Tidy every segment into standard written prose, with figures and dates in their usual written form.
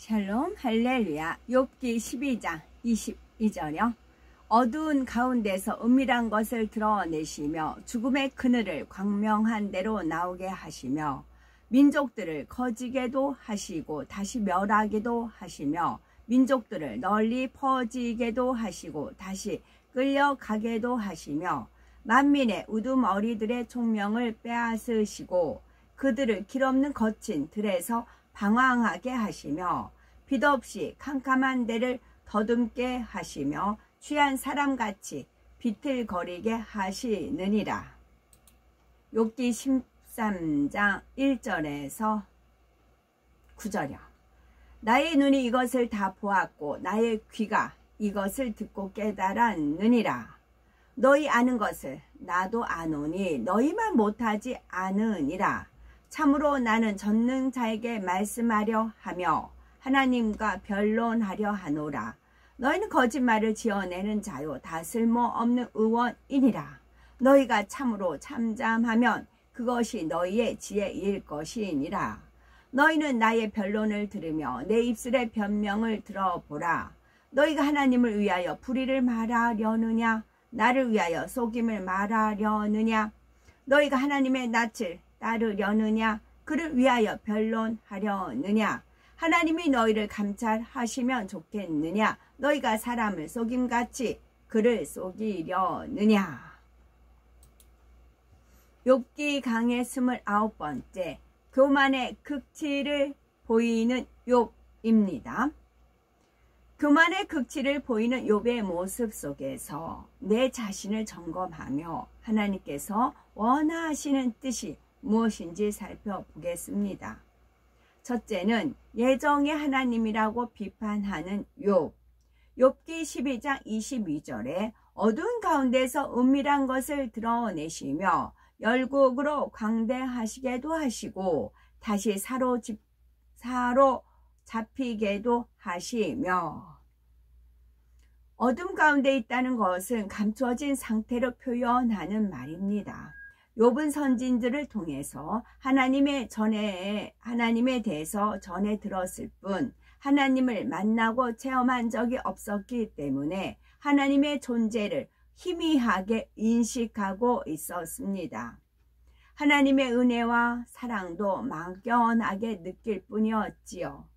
샬롬 할렐루야. 욥기 12장 22절이요. 어두운 가운데서 은밀한 것을 드러내시며 죽음의 그늘을 광명한 대로 나오게 하시며 민족들을 거지게도 하시고 다시 멸하게도 하시며 민족들을 널리 퍼지게도 하시고 다시 끌려가게도 하시며 만민의 우두머리들의 총명을 빼앗으시고 그들을 길없는 거친 들에서 방황하게 하시며 빛없이 캄캄한 데를 더듬게 하시며 취한 사람같이 비틀거리게 하시느니라. 욥기 13장 1절에서 9절이요. 나의 눈이 이것을 다 보았고 나의 귀가 이것을 듣고 깨달았느니라. 너희 아는 것을 나도 아노니 너희만 못하지 않으니라. 참으로 나는 전능자에게 말씀하려 하며 하나님과 변론하려 하노라. 너희는 거짓말을 지어내는 자요 다 쓸모없는 의원이니라. 너희가 참으로 참잠하면 그것이 너희의 지혜일 것이니라. 너희는 나의 변론을 들으며 내 입술의 변명을 들어보라. 너희가 하나님을 위하여 불의를 말하려느냐 나를 위하여 속임을 말하려느냐 너희가 하나님의 낯을 따르려느냐 그를 위하여 변론하려느냐 하나님이 너희를 감찰하시면 좋겠느냐 너희가 사람을 속임같이 그를 속이려느냐. 욥기 강의 29번째 교만의 극치를 보이는 욥입니다. 교만의 극치를 보이는 욥의 모습 속에서 내 자신을 점검하며 하나님께서 원하시는 뜻이 무엇인지 살펴보겠습니다. 첫째는 예정의 하나님이라고 비판하는 욥. 욥기 12장 22절에 어두운 가운데서 은밀한 것을 드러내시며 열국으로 광대하시게도 하시고 다시 사로잡히게도 하시며 어둠 가운데 있다는 것은 감추어진 상태로 표현하는 말입니다. 욥은 선진들을 통해서 하나님에 대해서 전해 들었을 뿐 하나님을 만나고 체험한 적이 없었기 때문에 하나님의 존재를 희미하게 인식하고 있었습니다. 하나님의 은혜와 사랑도 막연하게 느낄 뿐이었지요.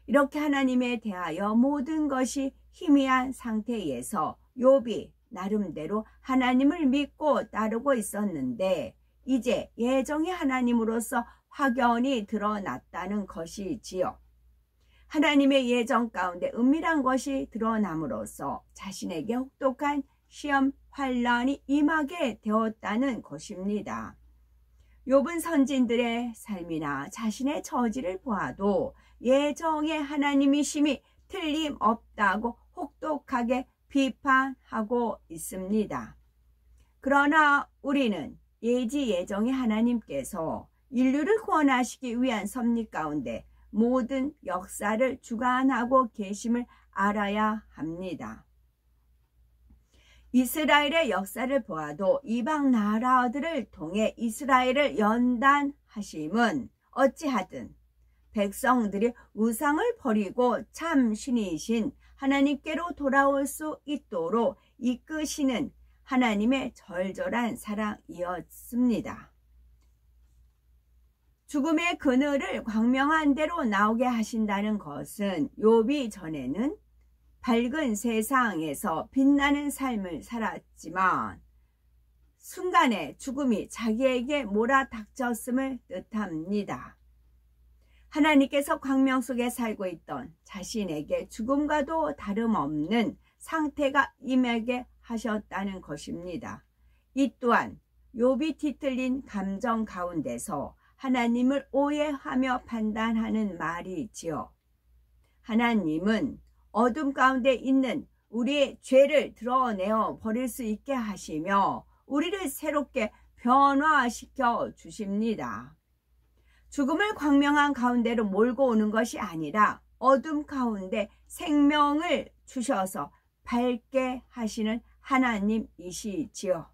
이렇게 하나님에 대하여 모든 것이 희미한 상태에서 욥이 나름대로 하나님을 믿고 따르고 있었는데 이제 예정의 하나님으로서 확연히 드러났다는 것이지요. 하나님의 예정 가운데 은밀한 것이 드러남으로써 자신에게 혹독한 시험 환란이 임하게 되었다는 것입니다. 욥은 선진들의 삶이나 자신의 처지를 보아도 예정의 하나님이심이 틀림없다고 혹독하게 비판하고 있습니다. 그러나 우리는 예정의 하나님께서 인류를 구원하시기 위한 섭리 가운데 모든 역사를 주관하고 계심을 알아야 합니다. 이스라엘의 역사를 보아도 이방 나라들을 통해 이스라엘을 연단하심은 어찌하든 백성들이 우상을 버리고 참 신이신 하나님께로 돌아올 수 있도록 이끄시는 하나님의 절절한 사랑이었습니다. 죽음의 그늘을 광명한 대로 나오게 하신다는 것은 욥이 전에는 밝은 세상에서 빛나는 삶을 살았지만 순간에 죽음이 자기에게 몰아닥쳤음을 뜻합니다. 하나님께서 광명 속에 살고 있던 자신에게 죽음과도 다름없는 상태가 임하게 하셨다는 것입니다. 이 또한 욥이 뒤틀린 감정 가운데서 하나님을 오해하며 판단하는 말이지요. 하나님은 어둠 가운데 있는 우리의 죄를 드러내어 버릴 수 있게 하시며 우리를 새롭게 변화시켜 주십니다. 죽음을 광명한 가운데로 몰고 오는 것이 아니라 어둠 가운데 생명을 주셔서 밝게 하시는 하나님이시지요.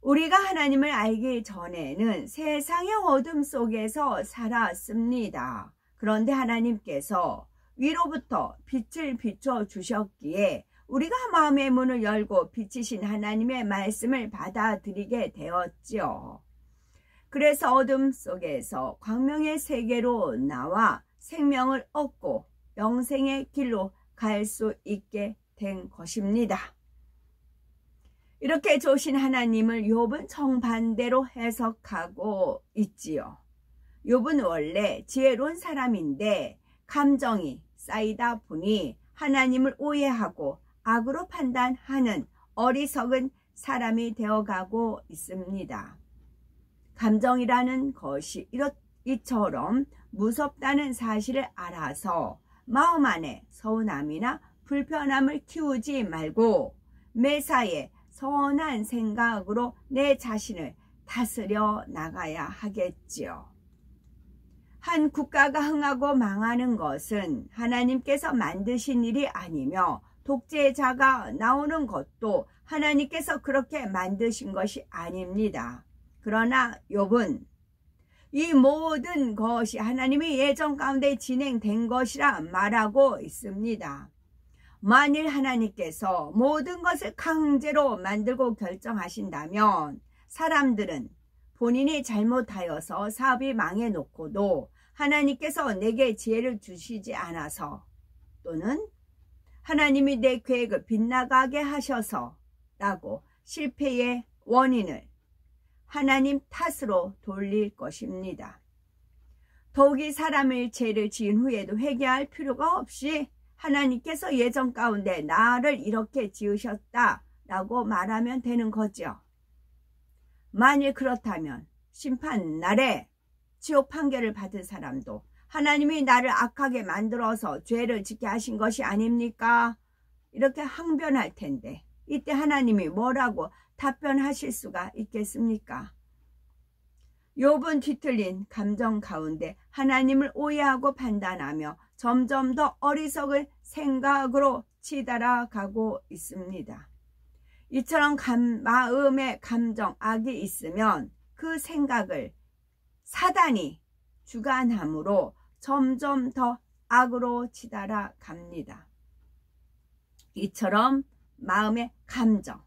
우리가 하나님을 알기 전에는 세상의 어둠 속에서 살았습니다. 그런데 하나님께서 위로부터 빛을 비춰 주셨기에 우리가 마음의 문을 열고 비치신 하나님의 말씀을 받아들이게 되었지요. 그래서 어둠 속에서 광명의 세계로 나와 생명을 얻고 영생의 길로 갈 수 있게 된 것입니다. 이렇게 좋으신 하나님을 욥은 정반대로 해석하고 있지요. 욥은 원래 지혜로운 사람인데 감정이 쌓이다 보니 하나님을 오해하고 악으로 판단하는 어리석은 사람이 되어가고 있습니다. 감정이라는 것이 이처럼 무섭다는 사실을 알아서 마음 안에 서운함이나 불편함을 키우지 말고 매사에 선한 생각으로 내 자신을 다스려 나가야 하겠지요. 한 국가가 흥하고 망하는 것은 하나님께서 만드신 일이 아니며 독재자가 나오는 것도 하나님께서 그렇게 만드신 것이 아닙니다. 그러나 욥은 이 모든 것이 하나님의 예정 가운데 진행된 것이라 말하고 있습니다. 만일 하나님께서 모든 것을 강제로 만들고 결정하신다면 사람들은 본인이 잘못하여서 사업이 망해 놓고도 하나님께서 내게 지혜를 주시지 않아서 또는 하나님이 내 계획을 빗나가게 하셔서 라고 실패의 원인을 하나님 탓으로 돌릴 것입니다. 더욱이 사람의 죄를 지은 후에도 회개할 필요가 없이 하나님께서 예정 가운데 나를 이렇게 지으셨다라고 말하면 되는 거죠. 만일 그렇다면 심판 날에 지옥 판결을 받은 사람도 하나님이 나를 악하게 만들어서 죄를 짓게 하신 것이 아닙니까? 이렇게 항변할 텐데 이때 하나님이 뭐라고 답변하실 수가 있겠습니까? 욥은 뒤틀린 감정 가운데 하나님을 오해하고 판단하며 점점 더 어리석은 생각으로 치달아가고 있습니다. 이처럼 마음에 감정, 악이 있으면 그 생각을 사단이 주관함으로 점점 더 악으로 치달아갑니다. 이처럼 마음에 감정,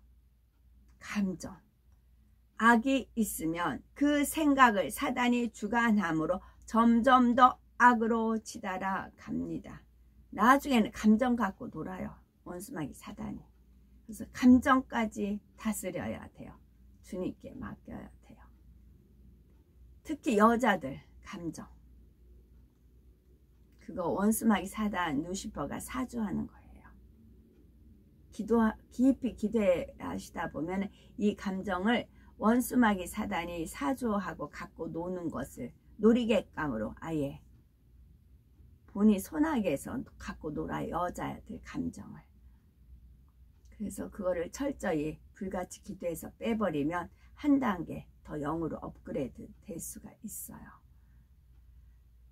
악이 있으면 그 생각을 사단이 주관함으로 점점 더 악으로 치달아갑니다. 나중에는 감정 갖고 놀아요. 원수마귀 사단이. 그래서 감정까지 다스려야 돼요. 주님께 맡겨야 돼요. 특히 여자들 감정. 그거 원수마귀 사단 루시퍼가 사주하는 거예요. 깊이 기도하시다 보면 이 감정을 원수마귀 사단이 사주하고 갖고 노는 것을 놀이객감으로 아예 본이 손아귀에서 갖고 놀아 여자들 감정을. 그래서 그거를 철저히 불같이 기도해서 빼버리면 한 단계 더 영으로 업그레이드 될 수가 있어요.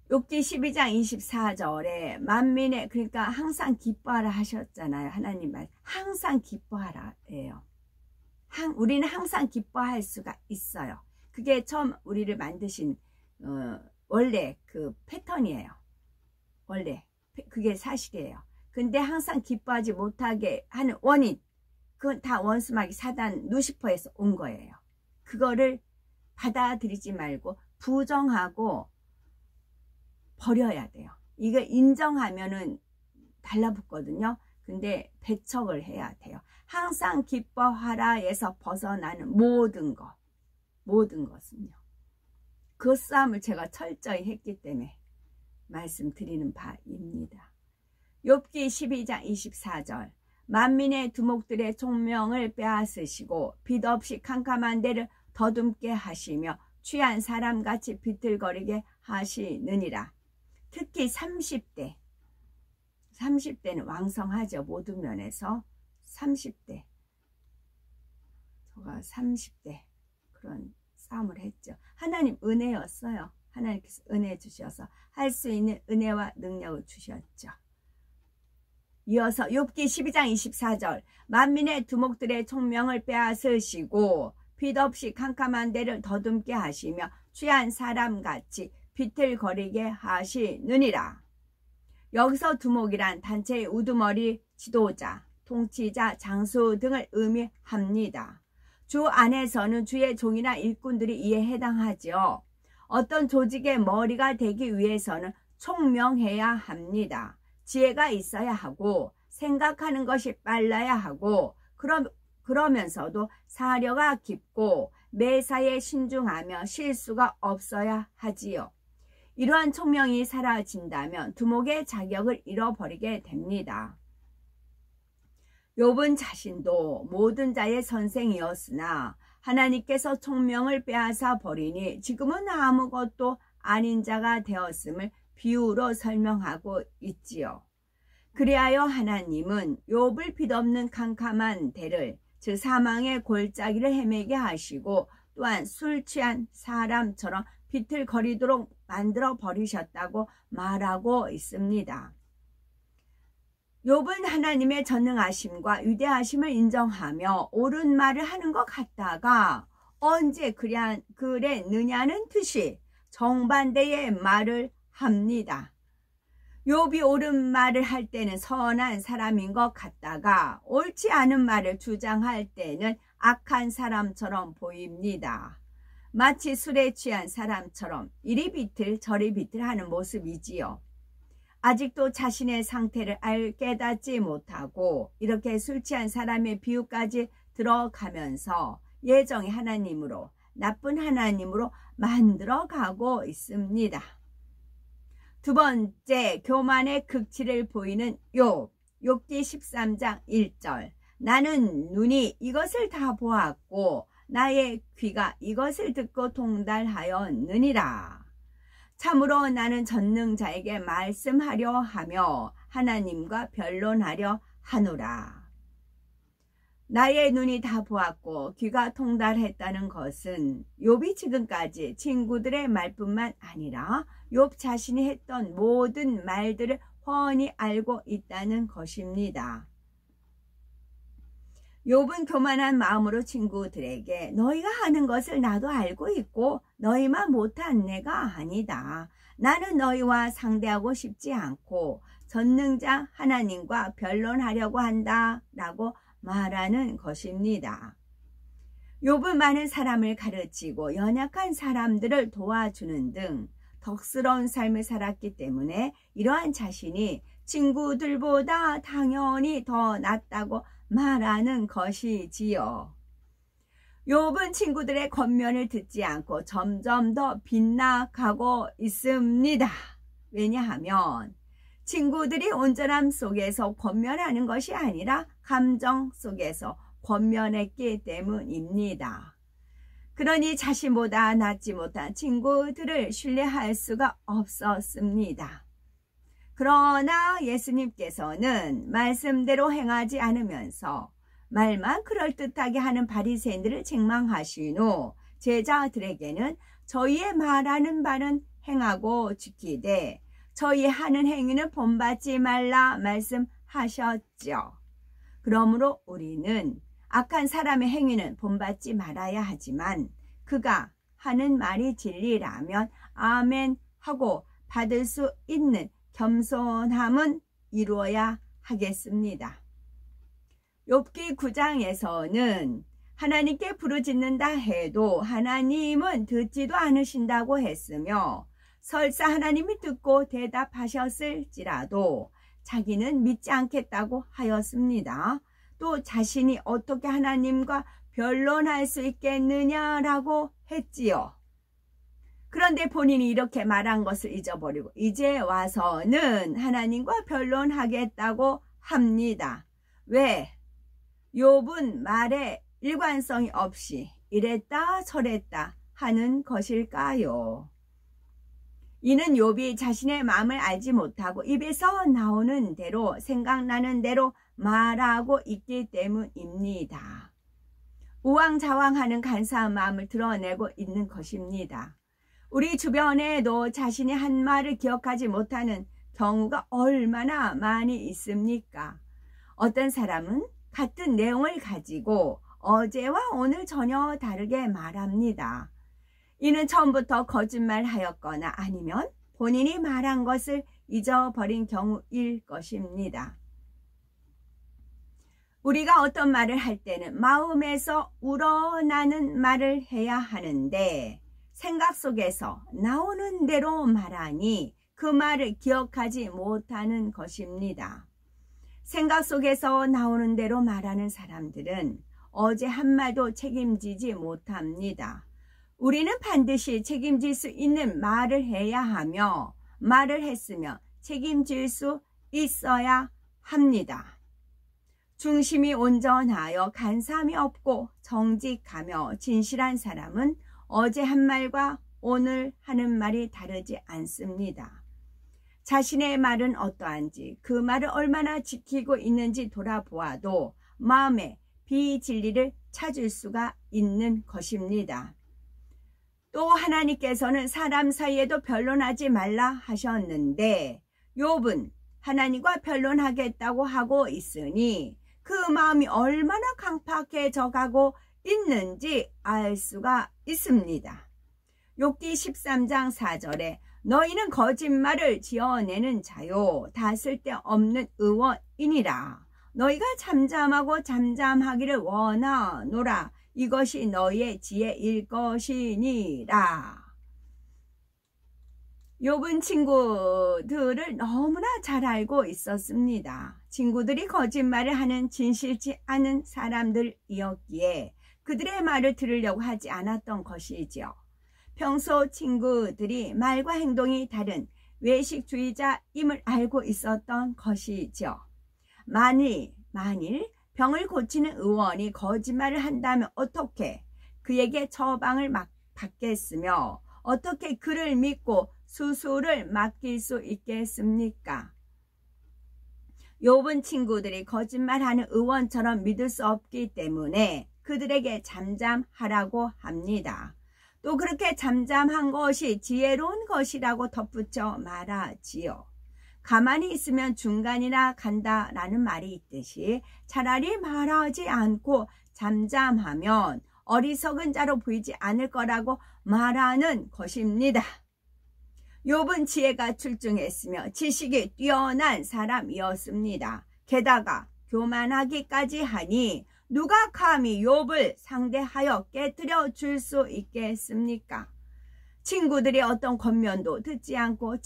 욥기 12장 24절에 만민의 그러니까 항상 기뻐하라 하셨잖아요. 하나님 말 항상 기뻐하라 예요. 우리는 항상 기뻐할 수가 있어요. 그게 처음 우리를 만드신 원래 그 패턴이에요. 원래 그게 사실이에요. 근데 항상 기뻐하지 못하게 하는 원인 그건 다 원수마귀 사단 루시퍼에서 온 거예요. 그거를 받아들이지 말고 부정하고 버려야 돼요. 이거 인정하면은 달라붙거든요. 근데 배척을 해야 돼요. 항상 기뻐하라에서 벗어나는 모든 것은요. 그 싸움을 제가 철저히 했기 때문에 말씀드리는 바입니다. 욥기 12장 24절 만민의 두목들의 총명을 빼앗으시고 빛 없이 캄캄한 데를 더듬게 하시며 취한 사람같이 비틀거리게 하시느니라. 특히 30대는 왕성하죠. 모든 면에서 30대 저가 30대 그런 싸움을 했죠. 하나님 은혜였어요. 하나님께서 은혜 주셔서 할 수 있는 은혜와 능력을 주셨죠. 이어서 욥기 12장 24절 만민의 두목들의 총명을 빼앗으시고 빛 없이 캄캄한 데를 더듬게 하시며 취한 사람같이 비틀거리게 하시느니라. 여기서 두목이란 단체의 우두머리, 지도자, 통치자, 장수 등을 의미합니다. 주 안에서는 주의 종이나 일꾼들이 이에 해당하지요. 어떤 조직의 머리가 되기 위해서는 총명해야 합니다. 지혜가 있어야 하고 생각하는 것이 빨라야 하고 그러면서도 사려가 깊고 매사에 신중하며 실수가 없어야 하지요. 이러한 총명이 사라진다면 두목의 자격을 잃어버리게 됩니다. 욥은 자신도 모든 자의 선생이었으나 하나님께서 총명을 빼앗아 버리니 지금은 아무것도 아닌 자가 되었음을 비유로 설명하고 있지요. 그리하여 하나님은 욥을 빚없는 캄캄한 대를, 즉 사망의 골짜기를 헤매게 하시고 또한 술 취한 사람처럼 비틀거리도록 만들어 버리셨다고 말하고 있습니다. 욥은 하나님의 전능하심과 위대하심을 인정하며 옳은 말을 하는 것 같다가 언제 그랬느냐는 듯이 정반대의 말을 합니다. 욥이 옳은 말을 할 때는 선한 사람인 것 같다가 옳지 않은 말을 주장할 때는 악한 사람처럼 보입니다. 마치 술에 취한 사람처럼 이리 비틀 저리 비틀하는 모습이지요. 아직도 자신의 상태를 깨닫지 못하고 이렇게 술 취한 사람의 비유까지 들어가면서 예정의 하나님으로, 나쁜 하나님으로 만들어가고 있습니다. 두 번째, 교만의 극치를 보이는 욥. 욥기 13장 1절. 나는 눈이 이것을 다 보았고 나의 귀가 이것을 듣고 통달하였느니라. 참으로 나는 전능자에게 말씀하려 하며 하나님과 변론하려 하노라. 나의 눈이 다 보았고 귀가 통달했다는 것은 욥이 지금까지 친구들의 말뿐만 아니라 욥 자신이 했던 모든 말들을 훤히 알고 있다는 것입니다. 욥은 교만한 마음으로 친구들에게 너희가 하는 것을 나도 알고 있고 너희만 못한 내가 아니다. 나는 너희와 상대하고 싶지 않고 전능자 하나님과 변론하려고 한다 라고 말하는 것입니다. 욥은 많은 사람을 가르치고 연약한 사람들을 도와주는 등 덕스러운 삶을 살았기 때문에 이러한 자신이 친구들보다 당연히 더 낫다고 말하는 것이지요. 욥은 친구들의 권면을 듣지 않고 점점 더 빗나가고 있습니다. 왜냐하면 친구들이 온전함 속에서 권면하는 것이 아니라 감정 속에서 권면했기 때문입니다. 그러니 자신보다 낫지 못한 친구들을 신뢰할 수가 없었습니다. 그러나 예수님께서는 말씀대로 행하지 않으면서 말만 그럴듯하게 하는 바리새인들을 책망하신 후 제자들에게는 저희의 말하는 바는 행하고 지키되 저희 하는 행위는 본받지 말라 말씀하셨죠. 그러므로 우리는 악한 사람의 행위는 본받지 말아야 하지만 그가 하는 말이 진리라면 아멘 하고 받을 수 있는 겸손함은 이루어야 하겠습니다. 욥기 9장에서는 하나님께 부르짖는다 해도 하나님은 듣지도 않으신다고 했으며 설사 하나님이 듣고 대답하셨을지라도 자기는 믿지 않겠다고 하였습니다. 또 자신이 어떻게 하나님과 변론할 수 있겠느냐라고 했지요. 그런데 본인이 이렇게 말한 것을 잊어버리고 이제 와서는 하나님과 변론하겠다고 합니다. 왜? 욥은 말에 일관성이 없이 이랬다 저랬다 하는 것일까요? 이는 욥이 자신의 마음을 알지 못하고 입에서 나오는 대로 생각나는 대로 말하고 있기 때문입니다. 우왕좌왕하는 간사한 마음을 드러내고 있는 것입니다. 우리 주변에도 자신이 한 말을 기억하지 못하는 경우가 얼마나 많이 있습니까? 어떤 사람은 같은 내용을 가지고 어제와 오늘 전혀 다르게 말합니다. 이는 처음부터 거짓말하였거나 아니면 본인이 말한 것을 잊어버린 경우일 것입니다. 우리가 어떤 말을 할 때는 마음에서 우러나는 말을 해야 하는데 생각 속에서 나오는 대로 말하니 그 말을 기억하지 못하는 것입니다. 생각 속에서 나오는 대로 말하는 사람들은 어제 한 말도 책임지지 못합니다. 우리는 반드시 책임질 수 있는 말을 해야 하며 말을 했으면 책임질 수 있어야 합니다. 중심이 온전하여 간사함이 없고 정직하며 진실한 사람은 어제 한 말과 오늘 하는 말이 다르지 않습니다. 자신의 말은 어떠한지 그 말을 얼마나 지키고 있는지 돌아보아도 마음에 비진리를 찾을 수가 있는 것입니다. 또 하나님께서는 사람 사이에도 변론하지 말라 하셨는데 욥은 하나님과 변론하겠다고 하고 있으니 그 마음이 얼마나 강팍해져 가고 있는지 알 수가 있습니다. 욥기 13장 4절에 너희는 거짓말을 지어내는 자요 다 쓸데없는 의원이니라. 너희가 잠잠하고 잠잠하기를 원하노라. 이것이 너희의 지혜일 것이니라. 욥은 친구들을 너무나 잘 알고 있었습니다. 친구들이 거짓말을 하는 진실치 않은 사람들이었기에 그들의 말을 들으려고 하지 않았던 것이지요. 평소 친구들이 말과 행동이 다른 외식주의자임을 알고 있었던 것이죠. 만일 병을 고치는 의원이 거짓말을 한다면 어떻게 그에게 처방을 받겠으며 어떻게 그를 믿고 수술을 맡길 수 있겠습니까? 욥은 친구들이 거짓말하는 의원처럼 믿을 수 없기 때문에 그들에게 잠잠하라고 합니다. 또 그렇게 잠잠한 것이 지혜로운 것이라고 덧붙여 말하지요. 가만히 있으면 중간이나 간다라는 말이 있듯이 차라리 말하지 않고 잠잠하면 어리석은 자로 보이지 않을 거라고 말하는 것입니다. 욥은 지혜가 출중했으며 지식이 뛰어난 사람이었습니다. 게다가 교만하기까지 하니 누가 감히 욥을 상대하여 깨뜨려 줄 수 있겠습니까? 친구들의 어떤 권면도 듣지 않고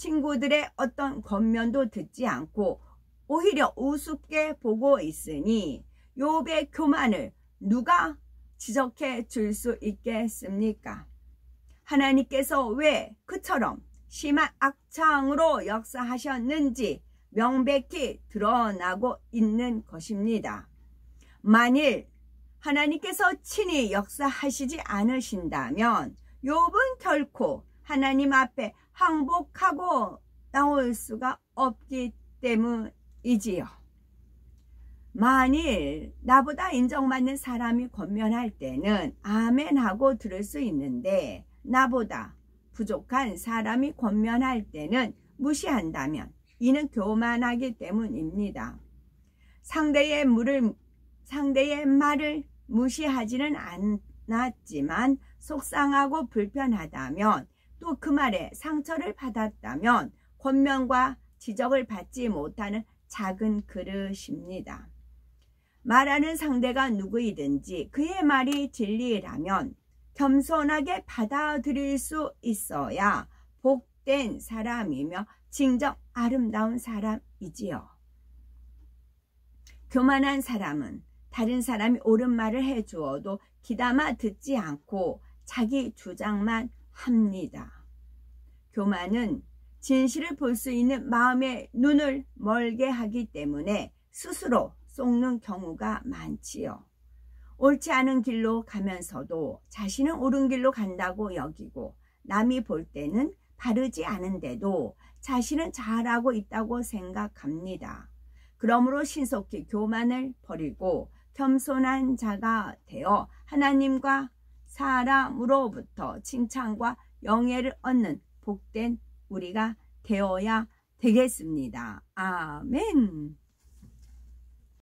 오히려 우습게 보고 있으니 욥의 교만을 누가 지적해 줄 수 있겠습니까? 하나님께서 왜 그처럼 심한 악창으로 역사하셨는지 명백히 드러나고 있는 것입니다. 만일 하나님께서 친히 역사하시지 않으신다면 욥은 결코 하나님 앞에 항복하고 나올 수가 없기 때문이지요. 만일 나보다 인정받는 사람이 권면할 때는 아멘하고 들을 수 있는데 나보다 부족한 사람이 권면할 때는 무시한다면 이는 교만하기 때문입니다. 상대의 말을 무시하지는 않았지만 속상하고 불편하다면 또 그 말에 상처를 받았다면 권면과 지적을 받지 못하는 작은 그릇입니다. 말하는 상대가 누구이든지 그의 말이 진리라면 겸손하게 받아들일 수 있어야 복된 사람이며 진정 아름다운 사람이지요. 교만한 사람은 다른 사람이 옳은 말을 해주어도 귀담아 듣지 않고 자기 주장만 합니다. 교만은 진실을 볼 수 있는 마음의 눈을 멀게 하기 때문에 스스로 속는 경우가 많지요. 옳지 않은 길로 가면서도 자신은 옳은 길로 간다고 여기고 남이 볼 때는 바르지 않은데도 자신은 잘하고 있다고 생각합니다. 그러므로 신속히 교만을 버리고 겸손한 자가 되어 하나님과 사람으로부터 칭찬과 영예를 얻는 복된 우리가 되어야 되겠습니다. 아멘.